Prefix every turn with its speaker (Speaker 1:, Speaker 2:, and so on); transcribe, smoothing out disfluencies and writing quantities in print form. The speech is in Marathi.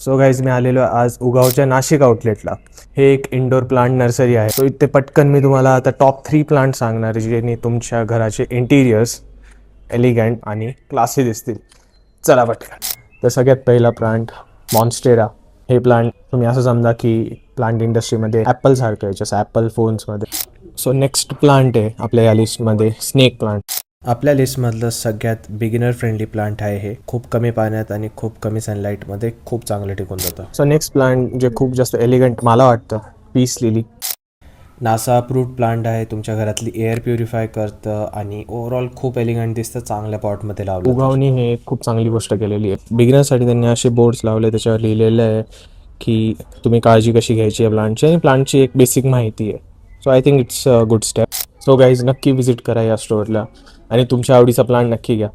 Speaker 1: सो गाईज मी आलेलो आहे आज उगावच्या नाशिक आउटलेटला. हे एक इंडोर प्लांट नर्सरी आहे. सो इथे पटकन मी तुम्हाला आता टॉप 3 प्लांट सांगणार ज्यांनी तुमच्या घराचे इंटिरियर्स एलिगंट आणि क्लासी दिसतील. चला पटकन. तर सगळ्यात पहिला प्लांट मॉन्स्टेरा. हे प्लांट तुम्ही असं समजा की प्लांट इंडस्ट्रीमध्ये ॲपल सारखं आहे, जसं ॲपल फोन्समध्ये. सो नेक्स्ट प्लांट आहे आपल्या या लिस्टमध्ये स्नेक प्लांट. आपल्या लिस्टमधलं सगळ्यात बिगिनर फ्रेंडली प्लांट आहे. हे खूप कमी पाण्यात आणि खूप कमी सनलाईटमध्ये खूप चांगलं टिकून जातं. सो नेक्स्ट प्लांट जे खूप जास्त एलिगंट मला वाटतं, peace lily. NASA approved plant आहे. तुमच्या घरातली एअर प्युरिफाय करतं आणि ओव्हरऑल खूप एलिगंट दिसतं चांगल्या पॉटमध्ये लावलं. उगावणी हे खूप चांगली गोष्ट केलेली आहे. बिगिनरसाठी त्यांनी असे बोर्ड्स लावले, त्याच्यावर लिहिलेलं आहे की तुम्ही काळजी कशी घ्यायची आहे प्लांटची आणि प्लांटची एक बेसिक माहिती आहे. So I think it's a good step. So guys नक्की विजिट करा या स्टोअरला आणि तुमच्या आवडीचा प्लांट नक्की घ्या.